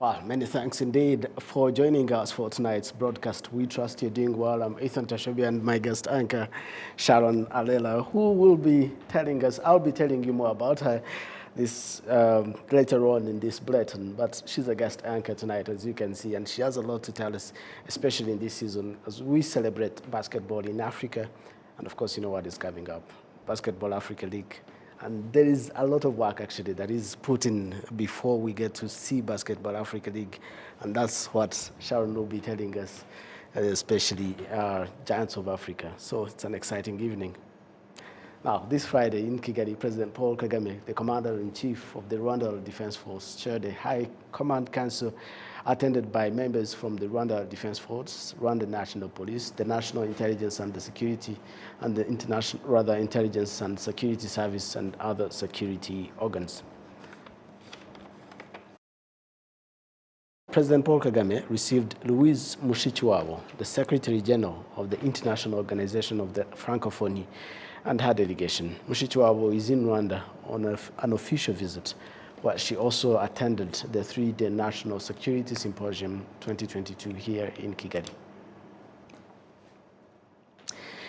Well, many thanks indeed for joining us for tonight's broadcast. We trust you're doing well. I'm Ethan Tashobi and my guest anchor, Sharon Alela, who will be telling us, I'll be telling you more about her this later on in this bulletin, but she's a guest anchor tonight, as you can see, and she has a lot to tell us, especially in this season, as we celebrate basketball in Africa, and of course, you know what is coming up, Basketball Africa League. And there is a lot of work actually that is put in before we get to see Basketball Africa League. And that's what Sharon will be telling us, especially Giants of Africa. So it's an exciting evening. Now, this Friday in Kigali, President Paul Kagame, the Commander-in-Chief of the Rwanda Defence Force, chaired a High Command Council attended by members from the Rwanda Defence Force, Rwanda National Police, the National Intelligence and the Security, and the Intelligence and Security Service and other security organs. President Paul Kagame received Louise Mushikiwabo, the Secretary General of the International Organization of the Francophonie, and her delegation. Mushikiwabo is in Rwanda on an official visit, where she also attended the 3-day National Security Symposium 2022 here in Kigali.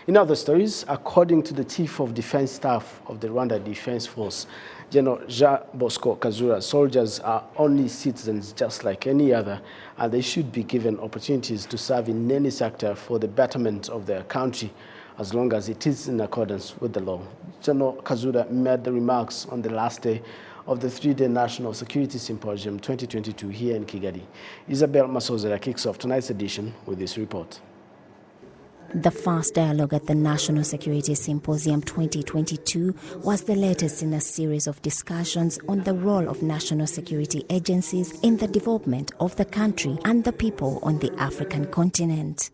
In other stories, according to the Chief of Defense Staff of the Rwanda Defence Force, General Jean Bosco Kazura, soldiers are only citizens just like any other, and they should be given opportunities to serve in any sector for the betterment of their country, as long as it is in accordance with the law. General Kazura made the remarks on the last day of the 3-day National Security Symposium 2022 here in Kigali. Isabel Masozera kicks off tonight's edition with this report. The first dialogue at the National Security Symposium 2022 was the latest in a series of discussions on the role of national security agencies in the development of the country and the people on the African continent.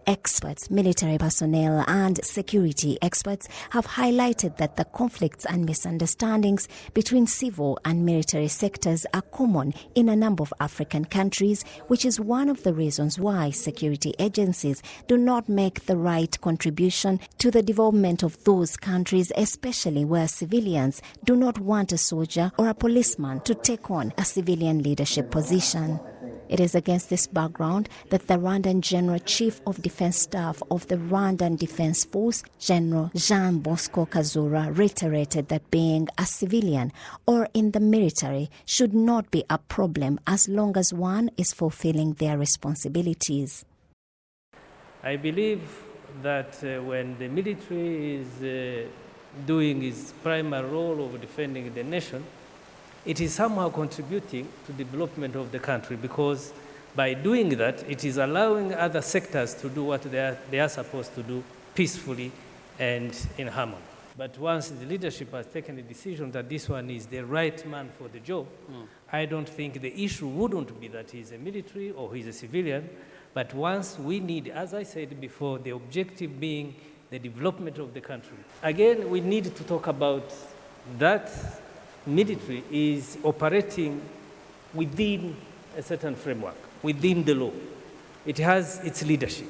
Experts, military personnel and security experts have highlighted that the conflicts and misunderstandings between civil and military sectors are common in a number of African countries, which is one of the reasons why security agencies do not make the right contribution to the development of those countries, especially where civilians do not want a soldier or a policeman to take on a civilian leadership position. It is against this background that the Rwandan General Chief of Defence Staff of the Rwanda Defence Force, General Jean Bosco Kazura, reiterated that being a civilian or in the military should not be a problem as long as one is fulfilling their responsibilities. I believe that when the military is doing its primary role of defending the nation, it is somehow contributing to the development of the country, because by doing that, it is allowing other sectors to do what they are supposed to do peacefully and in harmony. But once the leadership has taken a decision that this one is the right man for the job, I don't think the issue wouldn't be that he's a military or he's a civilian, but once we need, as I said before, the objective being the development of the country. Again, we need to talk about that military is operating within a certain framework, within the law. It has its leadership.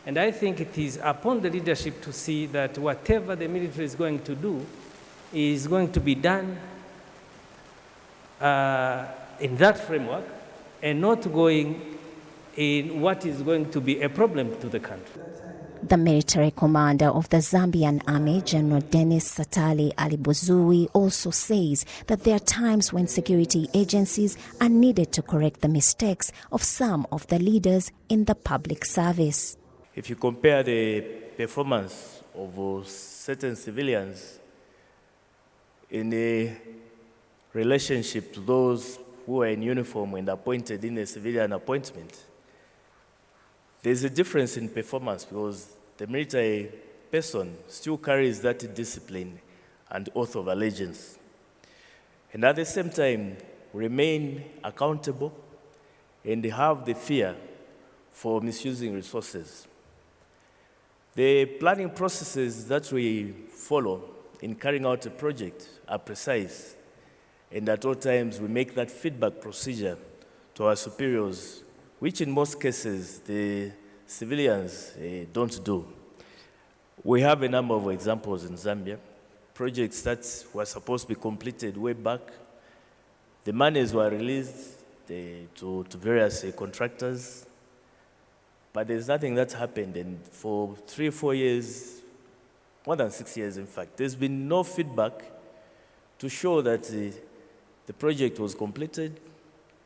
And I think it is upon the leadership to see that whatever the military is going to do is going to be done in that framework and not going in what is going to be a problem to the country. The military commander of the Zambian army, General Dennis Satali Alibuzui, also says that there are times when security agencies are needed to correct the mistakes of some of the leaders in the public service. If you compare the performance of certain civilians in a relationship to those who are in uniform and appointed in a civilian appointment, there's a difference in performance because the military person still carries that discipline and oath of allegiance. And at the same time, remain accountable and have the fear for misusing resources. The planning processes that we follow in carrying out a project are precise, and at all times we make that feedback procedure to our superiors, which in most cases the civilians don't do. We have a number of examples in Zambia, projects that were supposed to be completed way back. The monies were released, to various contractors, but there's nothing that's happened. And for 3 or 4 years, more than 6 years in fact, there's been no feedback to show that the project was completed,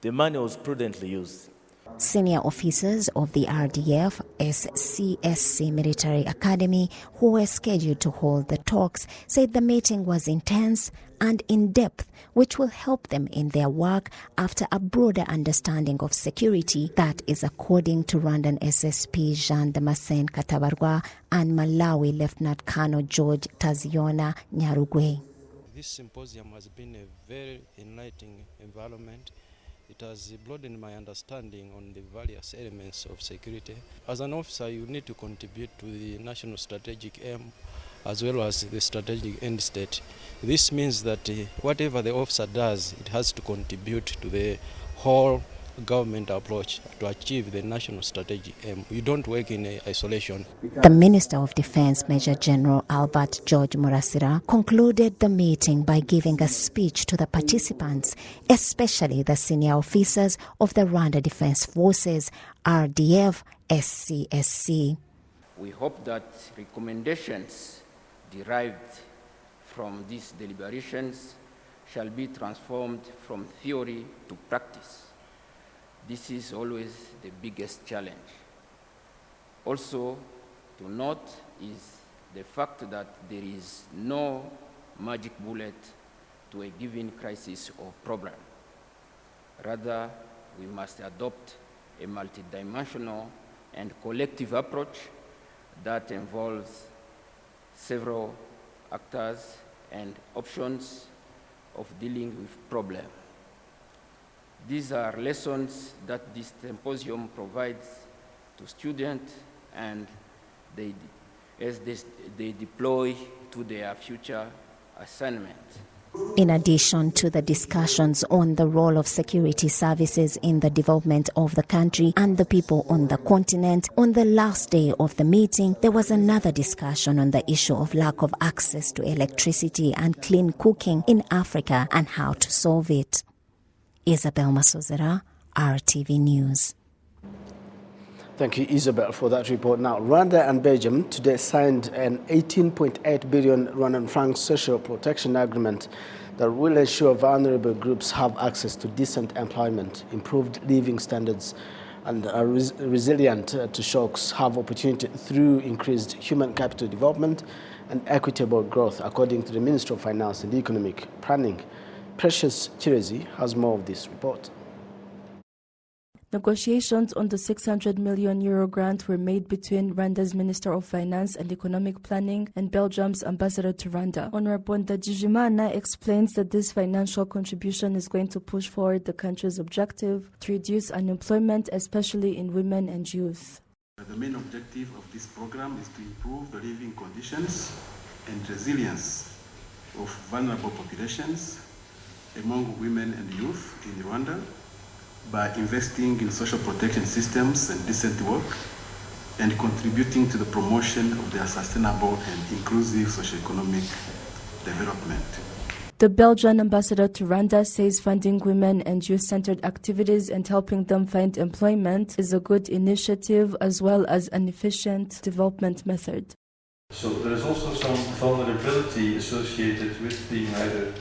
the money was prudently used. Senior officers of the RDF SCSC Military Academy, who were scheduled to hold the talks, said the meeting was intense and in-depth, which will help them in their work after a broader understanding of security. That is according to Rwandan SSP Jean Damascene Katabarwa and Malawi Lieutenant Colonel George Taziona Nyarugwe. This symposium has been a very enlightening environment. It has broadened my understanding on the various elements of security. As an officer, you need to contribute to the national strategic aim as well as the strategic end state. This means that whatever the officer does, it has to contribute to the whole government approach to achieve the national strategic aim. You don't work in isolation. The Minister of Defense, Major General Albert George Murasira, concluded the meeting by giving a speech to the participants, especially the senior officers of the Rwanda Defence Forces, RDF SCSC. We hope that recommendations derived from these deliberations shall be transformed from theory to practice. This is always the biggest challenge. Also, to note is the fact that there is no magic bullet to a given crisis or problem. Rather, we must adopt a multidimensional and collective approach that involves several actors and options of dealing with problems. These are lessons that this symposium provides to students and as they deploy to their future assignments. In addition to the discussions on the role of security services in the development of the country and the people on the continent, on the last day of the meeting, there was another discussion on the issue of lack of access to electricity and clean cooking in Africa and how to solve it. Isabel Masozera, RTV News. Thank you, Isabel, for that report. Now, Rwanda and Belgium today signed an 18.8 billion Rwandan franc social protection agreement that will ensure vulnerable groups have access to decent employment, improved living standards, and are resilient to shocks, have opportunity through increased human capital development and equitable growth, according to the Minister of Finance and Economic Planning. Precious Chirezi has more of this report. Negotiations on the €600 million grant were made between Rwanda's Minister of Finance and Economic Planning and Belgium's ambassador to Rwanda. Honorable Ndajijimana explains that this financial contribution is going to push forward the country's objective to reduce unemployment, especially in women and youth. The main objective of this program is to improve the living conditions and resilience of vulnerable populations among women and youth in Rwanda by investing in social protection systems and decent work and contributing to the promotion of their sustainable and inclusive socio-economic development. The Belgian ambassador to Rwanda says funding women and youth-centered activities and helping them find employment is a good initiative as well as an efficient development method. So there is also some vulnerability associated with being either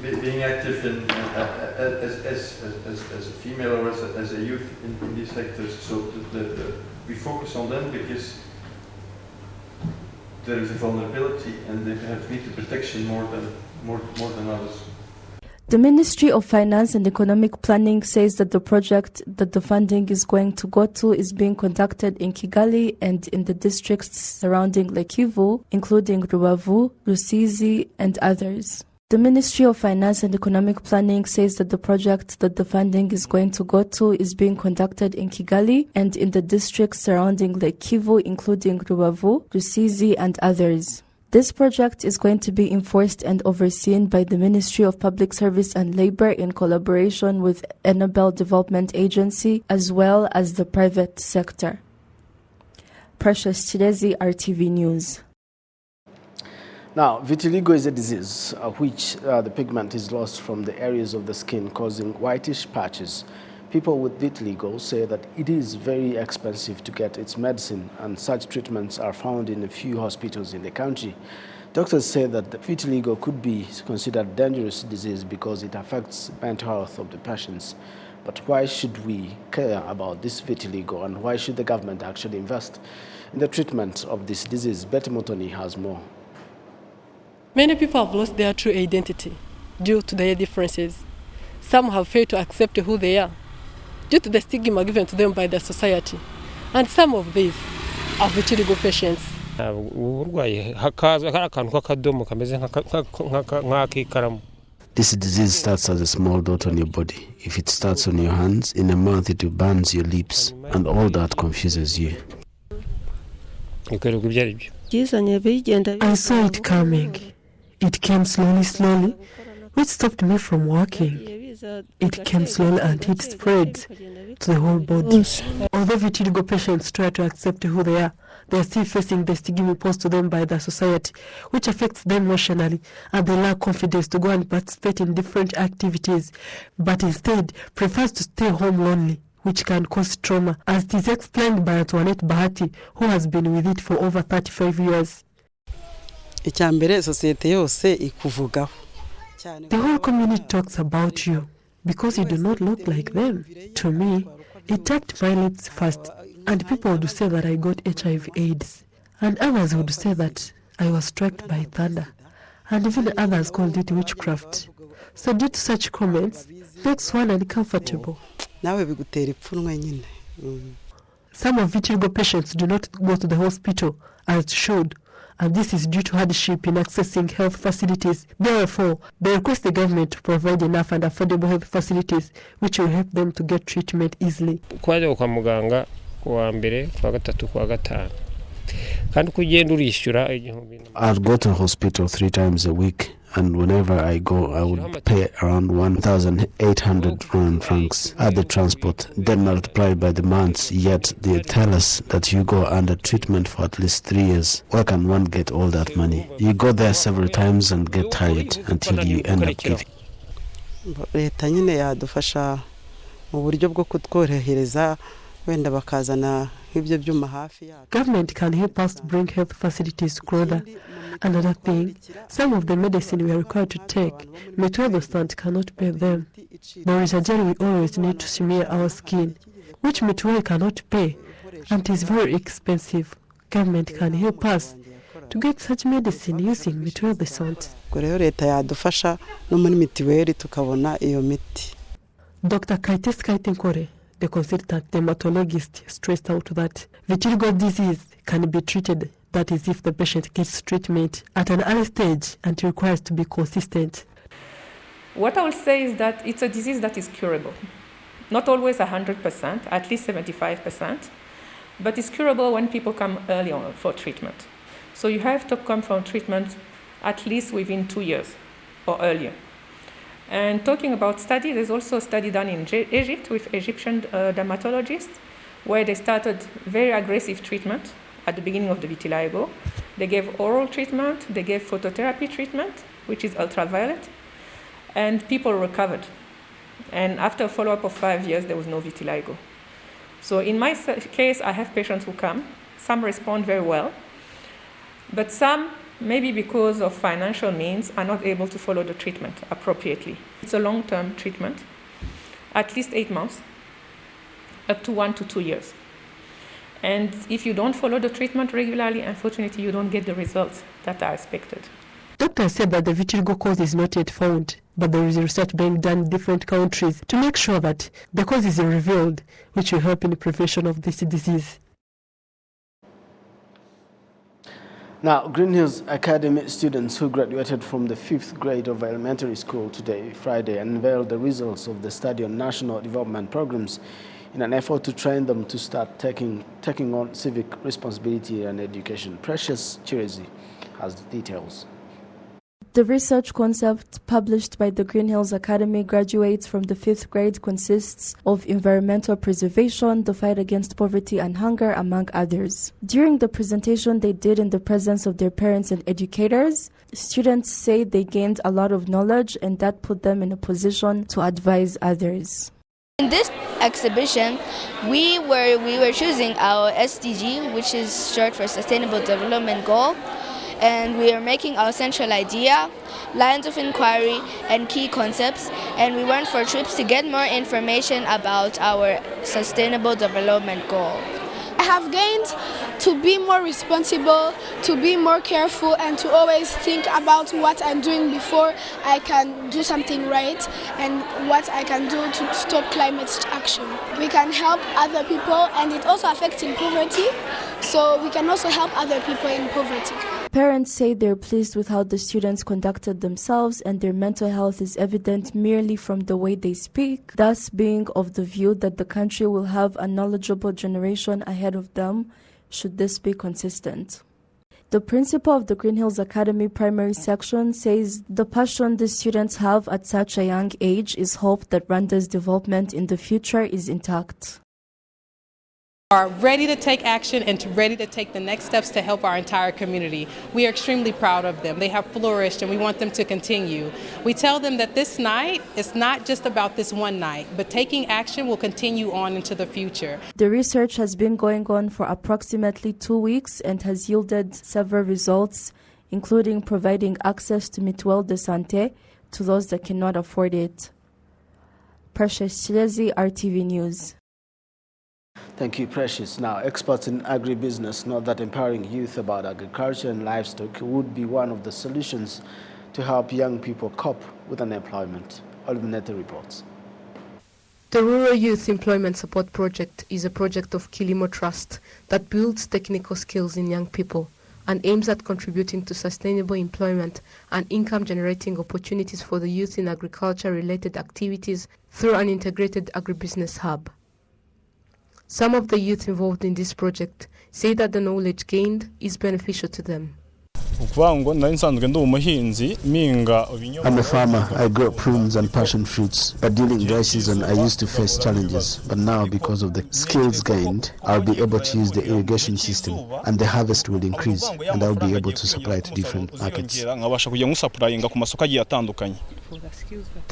being active in, as a female or as a youth in these sectors. So we focus on them because there is a vulnerability and they perhaps need the protection more than others. The Ministry of Finance and Economic Planning says that the project that the funding is going to go to is being conducted in Kigali and in the districts surrounding Lake Kivu, including Rubavu, Rusizi, and others. The Ministry of Finance and Economic Planning says that the project that the funding is going to go to is being conducted in Kigali and in the districts surrounding Lake Kivu, including Rubavu, Rusizi, and others. This project is going to be enforced and overseen by the Ministry of Public Service and Labor in collaboration with Enabel Development Agency as well as the private sector. Precious Chirezi, RTV News. Now, vitiligo is a disease which the pigment is lost from the areas of the skin, causing whitish patches. People with vitiligo say that it is very expensive to get its medicine, and such treatments are found in a few hospitals in the country. Doctors say that the vitiligo could be considered a dangerous disease because it affects mental health of the patients. But why should we care about this vitiligo, and why should the government actually invest in the treatment of this disease? Betty Motoni has more. Many people have lost their true identity due to their differences. Some have failed to accept who they are due to the stigma given to them by the society. And some of these are vitiligo patients. This disease starts as a small dot on your body. If it starts on your hands, in a month it burns your lips, and all that confuses you. I saw it coming. It came slowly, which stopped me from walking. It came slowly and it spread to the whole body. Although vitiligo patients try to accept who they are still facing the stigma imposed to them by the society, which affects them emotionally, and they lack confidence to go and participate in different activities, but instead prefers to stay home lonely, which can cause trauma, as it is explained by Antoinette Bahati, who has been with it for over 35 years. The whole community talks about you because you do not look like them. To me, it touched my lips first, and people would say that I got HIV/AIDS, and others would say that I was struck by thunder, and even others called it witchcraft. So due to such comments, makes one uncomfortable. Some of vitiligo patients do not go to the hospital as should, and this is due to hardship in accessing health facilities. Therefore, they request the government to provide enough and affordable health facilities which will help them to get treatment easily. I'd go to hospital 3 times a week, and whenever I go, I would pay around 1,800 francs at the transport, then multiplied by the months. Yet they tell us that you go under treatment for at least 3 years. Where can one get all that money? You go there several times and get tired until you end up giving. Government can help us bring health facilities closer. Another thing, some of the medicine we are required to take, Mutual cannot pay them. There is a gel we always need to smear our skin, which Mutual cannot pay, and it is very expensive. Government can help us to get such medicine using Mutual. Dr. Kaites Kaitinkore, the consultant dermatologist, stressed out that vitiligo disease can be treated, that is, if the patient gets treatment at an early stage, and it requires to be consistent. What I will say is that it's a disease that is curable. Not always 100%, at least 75%, but it's curable when people come early on for treatment. So you have to come from treatment at least within 2 years or earlier. And talking about study, there's also a study done in Egypt with Egyptian dermatologists, where they started very aggressive treatment at the beginning of the vitiligo. They gave oral treatment, they gave phototherapy treatment, which is ultraviolet, and people recovered. And after a follow-up of 5 years, there was no vitiligo. So in my case, I have patients who come. Some respond very well, but some, maybe because of financial means, are not able to follow the treatment appropriately. It's a long-term treatment, at least 8 months, up to 1 to 2 years. And if you don't follow the treatment regularly, unfortunately, you don't get the results that are expected. Doctors said that the vitiligo cause is not yet found, but there is research being done in different countries to make sure that the cause is revealed, which will help in the prevention of this disease. Now, Green Hills Academy students who graduated from the 5th grade of elementary school today, Friday, unveiled the results of the study on national development programs in an effort to train them to start taking on civic responsibility and education. Precious Chirezi has the details. The research concept published by the Green Hills Academy graduates from the 5th grade consists of environmental preservation, the fight against poverty and hunger, among others. During the presentation they did in the presence of their parents and educators, students say they gained a lot of knowledge and that put them in a position to advise others. In this exhibition, we were choosing our SDG, which is short for Sustainable Development Goal, and we are making our central idea, lines of inquiry, and key concepts, and we went for trips to get more information about our Sustainable Development Goal. I have gained to be more responsible, to be more careful, and to always think about what I'm doing before I can do something right and what I can do to stop climate action. We can help other people, and it also affects in poverty, so we can also help other people in poverty. Parents say they're pleased with how the students conducted themselves and their mental health is evident merely from the way they speak, thus being of the view that the country will have a knowledgeable generation ahead of them should this be consistent. The principal of the Green Hills Academy primary section says the passion the students have at such a young age is hope that Rwanda's development in the future is intact. Are ready to take action and ready to take the next steps to help our entire community. We are extremely proud of them. They have flourished and we want them to continue. We tell them that this night is not just about this one night, but taking action will continue on into the future. The research has been going on for approximately 2 weeks and has yielded several results, including providing access to mutuelle de santé to those that cannot afford it. Precious Chilezi, RTV News. Thank you, Precious. Now, experts in agribusiness know that empowering youth about agriculture and livestock would be one of the solutions to help young people cope with unemployment. Olvinete reports. The Rural Youth Employment Support Project is a project of Kilimo Trust that builds technical skills in young people and aims at contributing to sustainable employment and income-generating opportunities for the youth in agriculture-related activities through an integrated agribusiness hub. Some of the youth involved in this project say that the knowledge gained is beneficial to them. I'm a farmer. I grow prunes and passion fruits. But during dry season, I used to face challenges. But now, because of the skills gained, I'll be able to use the irrigation system, and the harvest will increase, and I'll be able to supply to different markets. The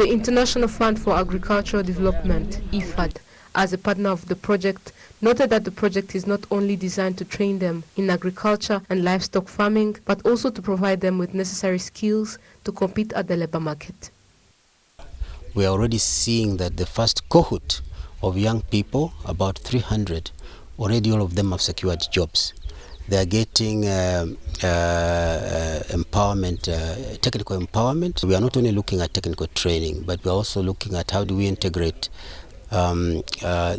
International Fund for Agricultural Development, IFAD, as a partner of the project, noted that the project is not only designed to train them in agriculture and livestock farming, but also to provide them with necessary skills to compete at the labor market. We are already seeing that the first cohort of young people, about 300, already all of them have secured jobs. They are getting empowerment, technical empowerment. We are not only looking at technical training, but we are also looking at how do we integrate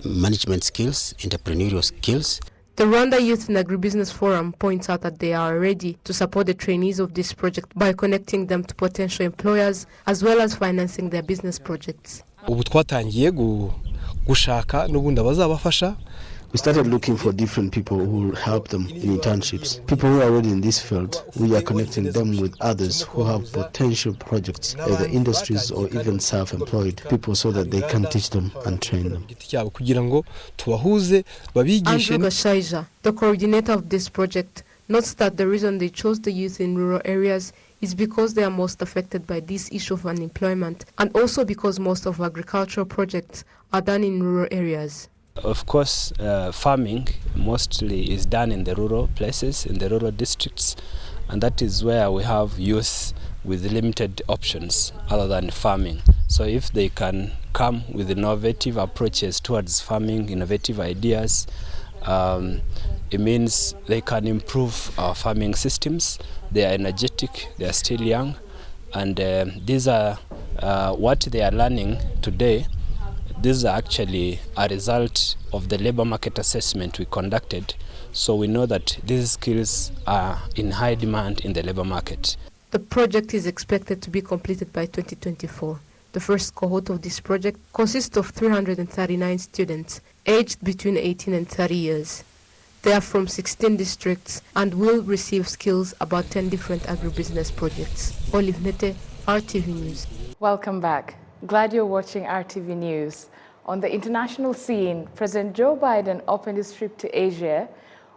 management skills, entrepreneurial skills. The Rwanda Youth and Agribusiness Forum points out that they are ready to support the trainees of this project by connecting them to potential employers as well as financing their business projects. We started looking for different people who will help them in internships. People who are already in this field, we are connecting them with others who have potential projects, either industries or even self-employed people, so that they can teach them and train them. Andrew Gashaija, the coordinator of this project, notes that the reason they chose the youth in rural areas is because they are most affected by this issue of unemployment, and also because most of agricultural projects are done in rural areas. Of course, farming mostly is done in the rural places, in the rural districts, and that is where we have youth with limited options other than farming. So if they can come with innovative approaches towards farming, innovative ideas, it means they can improve our farming systems. They are energetic, they are still young, and these are what they are learning today. These are actually a result of the labor market assessment we conducted. So we know that these skills are in high demand in the labor market. The project is expected to be completed by 2024. The first cohort of this project consists of 339 students aged between 18 and 30 years. They are from 16 districts and will receive skills about 10 different agribusiness projects. Olive Nete, RTV News. Welcome back. Glad you're watching RTV News. On the international scene, President Joe Biden opened his trip to Asia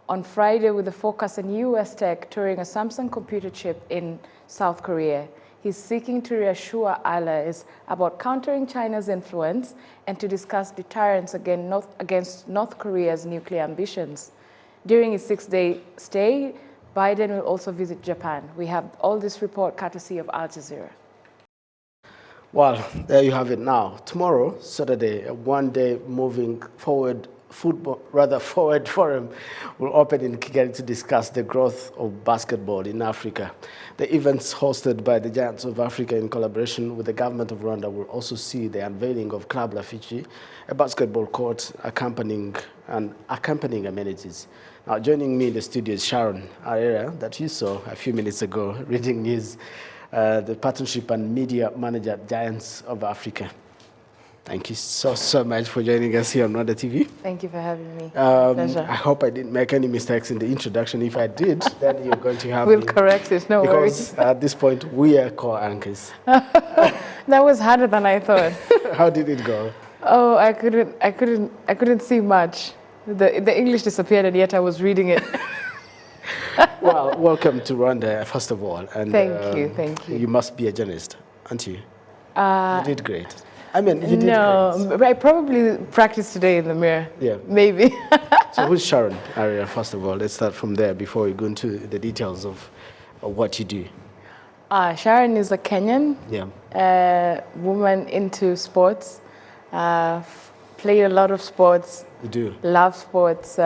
on Friday with a focus on U.S. tech touring a Samsung computer chip in South Korea. He's seeking to reassure allies about countering China's influence and to discuss deterrence against North Korea's nuclear ambitions. During his 6-day stay, Biden will also visit Japan. We have all this report courtesy of Al Jazeera. Well, there you have it now. Tomorrow, Saturday, a one-day moving forward forward forum will open in Kigali to discuss the growth of basketball in Africa. The events hosted by the Giants of Africa in collaboration with the government of Rwanda will also see the unveiling of Club Lafichi, a basketball court accompanying amenities. Now, joining me in the studio is Sharon Arera, that you saw a few minutes ago, reading news, the partnership and media manager at Giants of Africa. Thank you so much for joining us here on RwandaTV. Thank you for having me. Pleasure. I hope I didn't make any mistakes in the introduction. If I did, then you're going to have We'll correct it, no worries. Because at this point, we are co-anchors. That was harder than I thought. How did it go? Oh, I couldn't see much. The English disappeared, and yet I was reading it. Well, welcome to Rwanda, first of all. And thank you. You must be a journalist, aren't you? You did great. I mean, you did great. I probably practiced today in the mirror. Yeah. Maybe. So who's Sharon Aria, first of all? Let's start from there before we go into the details of what you do. Sharon is a Kenyan woman into sports. Played a lot of sports. You do? Love sports.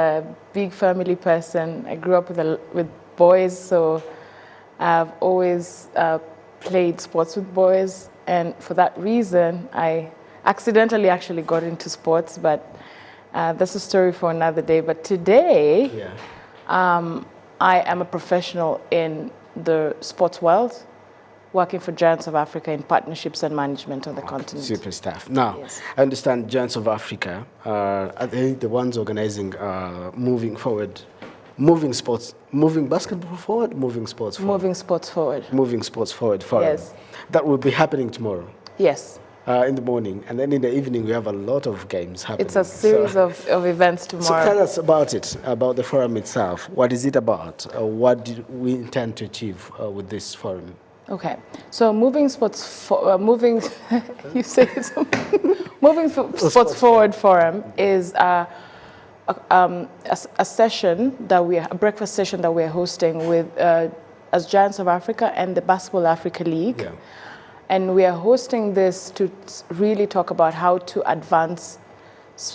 Big family person. I grew up with boys, so I've always played sports with boys. And for that reason, I accidentally actually got into sports, but that's a story for another day. But today, I am a professional in the sports world, working for Giants of Africa in partnerships and management on the continent. Super stuff. Now, I understand Giants of Africa are they the ones organizing moving basketball forward, moving sports forward? Moving sports forward. Moving sports forward forum. Yes. That will be happening tomorrow. Yes. In the morning. And then in the evening, we have a lot of games happening. It's a series of events tomorrow. So tell us about it, about the forum itself. What is it about? What do we intend to achieve with this forum? Okay. So moving sports forward forum is a session that a breakfast session that we're hosting with as Giants of Africa and the Basketball Africa League. Yeah. And we are hosting this to really talk about how to advance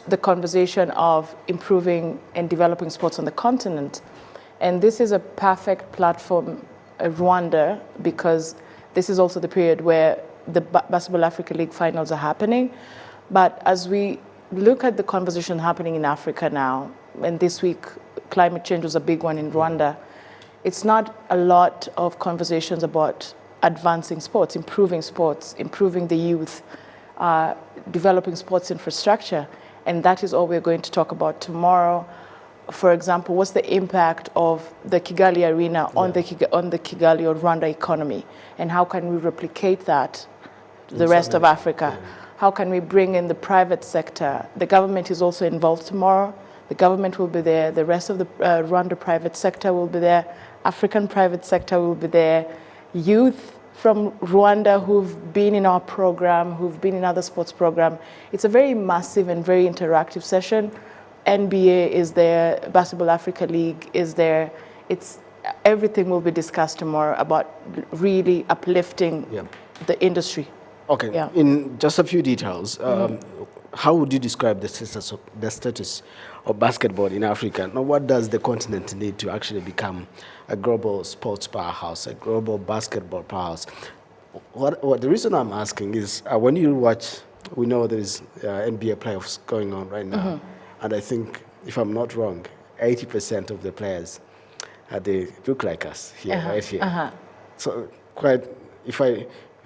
the conversation of improving and developing sports on the continent. And this is a perfect platform, Rwanda, because this is also the period where the Basketball Africa League finals are happening. But as we look at the conversation happening in Africa now, and this week climate change was a big one in Rwanda, it's not a lot of conversations about advancing sports, improving the youth, developing sports infrastructure. And that is all we're going to talk about tomorrow. For example, what's the impact of the Kigali arena on the Kigali or Rwanda economy? And how can we replicate that to the rest of Africa? Yeah. How can we bring in the private sector? The government is also involved tomorrow. The government will be there. The rest of the Rwanda private sector will be there. African private sector will be there. Youth from Rwanda who've been in our program, who've been in other sports program. It's a very massive and very interactive session. NBA is there, Basketball Africa League is there. Everything will be discussed tomorrow about really uplifting the industry. Okay, in just a few details, how would you describe the status of basketball in Africa? Now, what does the continent need to actually become a global sports powerhouse, a global basketball powerhouse? What the reason I'm asking is when you watch, we know there is NBA playoffs going on right now, and I think, if I'm not wrong, 80% of the players, they look like us here, right here. So quite, if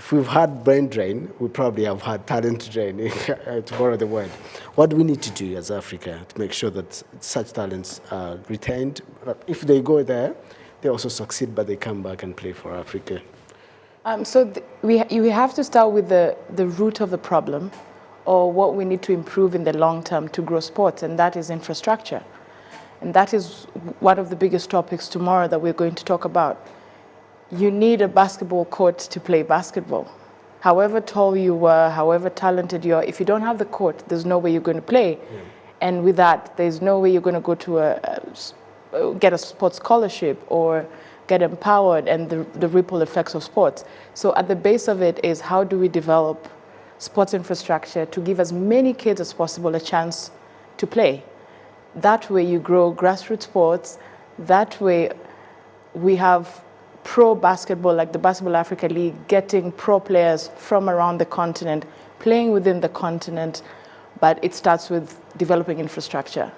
If we've had brain drain, we probably have had talent drain, to borrow the word. What do we need to do as Africa to make sure that such talents are retained? If they go there, they also succeed, but they come back and play for Africa. We have to start with the root of the problem, or what we need to improve in the long term to grow sports, and that is infrastructure. And that is one of the biggest topics tomorrow that we're going to talk about. You need a basketball court to play basketball. However tall you are, however talented you are, if you don't have the court, there's no way you're going to play. Yeah. And with that, there's no way you're going to go to get a sports scholarship or get empowered, and the ripple effects of sports. So at the base of it is, how do we develop sports infrastructure to give as many kids as possible a chance to play? That way you grow grassroots sports. That way we have pro basketball, like the Basketball Africa League, getting pro players from around the continent, playing within the continent, but it starts with developing infrastructure.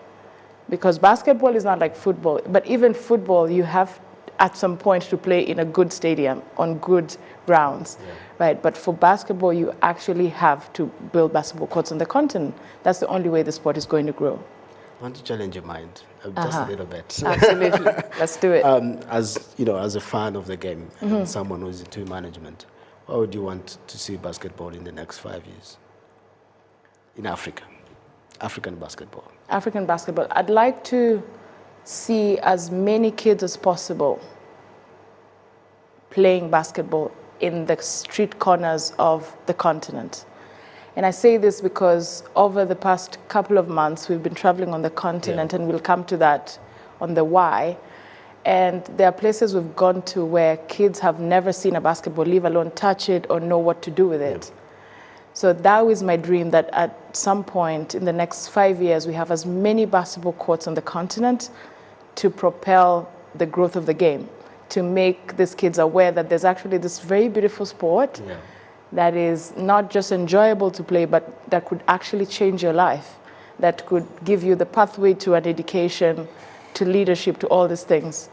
Because basketball is not like football, but even football, you have at some point to play in a good stadium, on good grounds, right? But for basketball, you actually have to build basketball courts on the continent. That's the only way the sport is going to grow. I want to challenge your mind just a little bit. Absolutely, let's do it. As you know, as a fan of the game and someone who's into management, what would you want to see basketball in the next 5 years in Africa? African basketball. African basketball. I'd like to see as many kids as possible playing basketball in the street corners of the continent. And I say this because over the past couple of months, we've been traveling on the continent, and we'll come to that on the why. And there are places we've gone to where kids have never seen a basketball, leave alone touch it or know what to do with it. So that is my dream, that at some point in the next 5 years, we have as many basketball courts on the continent to propel the growth of the game, to make these kids aware that there's actually this very beautiful sport that is not just enjoyable to play, but that could actually change your life, that could give you the pathway to an education, to leadership, to all these things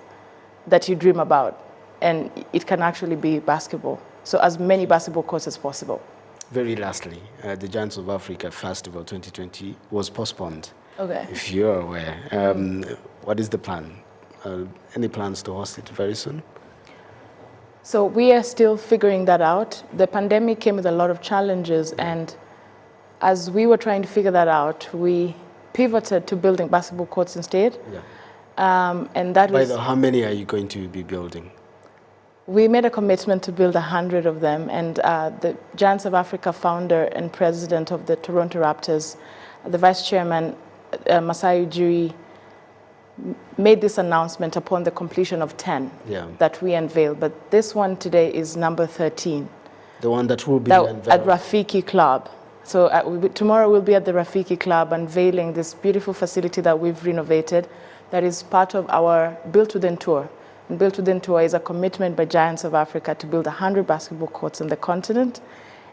that you dream about. And it can actually be basketball. So as many basketball courts as possible. Very lastly, the Giants of Africa Festival 2020 was postponed. Okay. If you're aware. What is the plan? Any plans to host it very soon? So we are still figuring that out. The pandemic came with a lot of challenges, and as we were trying to figure that out, we pivoted to building basketball courts instead. And that was... How many are you going to be building? We made a commitment to build 100 of them, and the Giants of Africa founder and president of the Toronto Raptors, the vice chairman, Masai Ujiri, made this announcement upon the completion of 10 that we unveiled. But this one today is number 13. The one that will be unveiled at Rafiki Club. So tomorrow we'll be at the Rafiki Club unveiling this beautiful facility that we've renovated that is part of our Built Within tour. And Built Within tour is a commitment by Giants of Africa to build 100 basketball courts on the continent.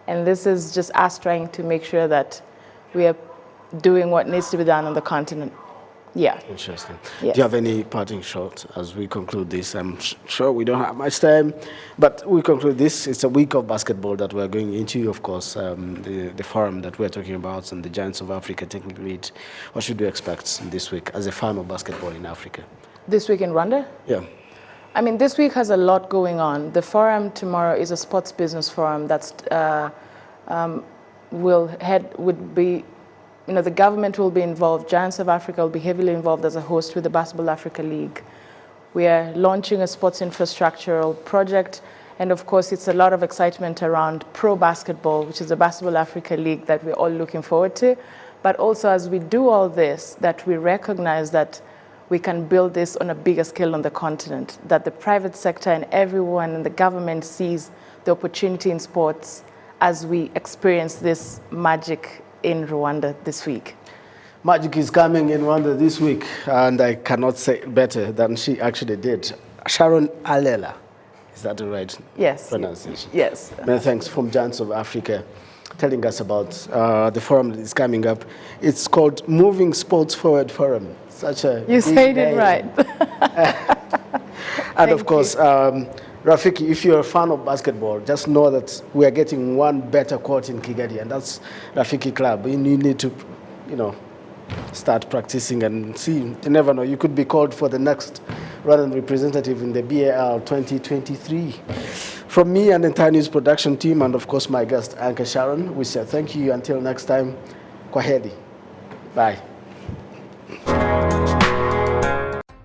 And this is just us trying to make sure that we are doing what needs to be done on the continent. Yeah. Interesting. Yes. Do you have any parting shot as we conclude this? I'm sure we don't have much time, but we conclude this. It's a week of basketball that we're going into, of course, the forum that we're talking about and the Giants of Africa taking lead. What should we expect this week as a fan of basketball in Africa? This week in Rwanda? Yeah. I mean, this week has a lot going on. The forum tomorrow is a sports business forum that's would be, you know, the government will be involved. Giants of Africa will be heavily involved as a host with the Basketball Africa League. We are launching a sports infrastructural project, and of course, it's a lot of excitement around pro basketball, which is the Basketball Africa League that we're all looking forward to. But also, as we do all this, that we recognize that we can build this on a bigger scale on the continent, that the private sector and everyone in the government sees the opportunity in sports as we experience this magic in Rwanda this week. Magic is coming in Rwanda this week, and I cannot say better than she actually did. Sharon Alela, is that the right pronunciation? Yes. Many thanks from Giants of Africa telling us about the forum that is coming up. It's called Moving Sports Forward Forum. Such a You said it right. And of course, Rafiki, if you're a fan of basketball, just know that we are getting one better court in Kigali, and that's Rafiki Club. You need to, start practicing and see. You never know. You could be called for the next Rwandan representative in the BAL 2023. From me and the entire news production team, and of course my guest, Anka Sharon, we say thank you. Until next time, kwaheri. Bye.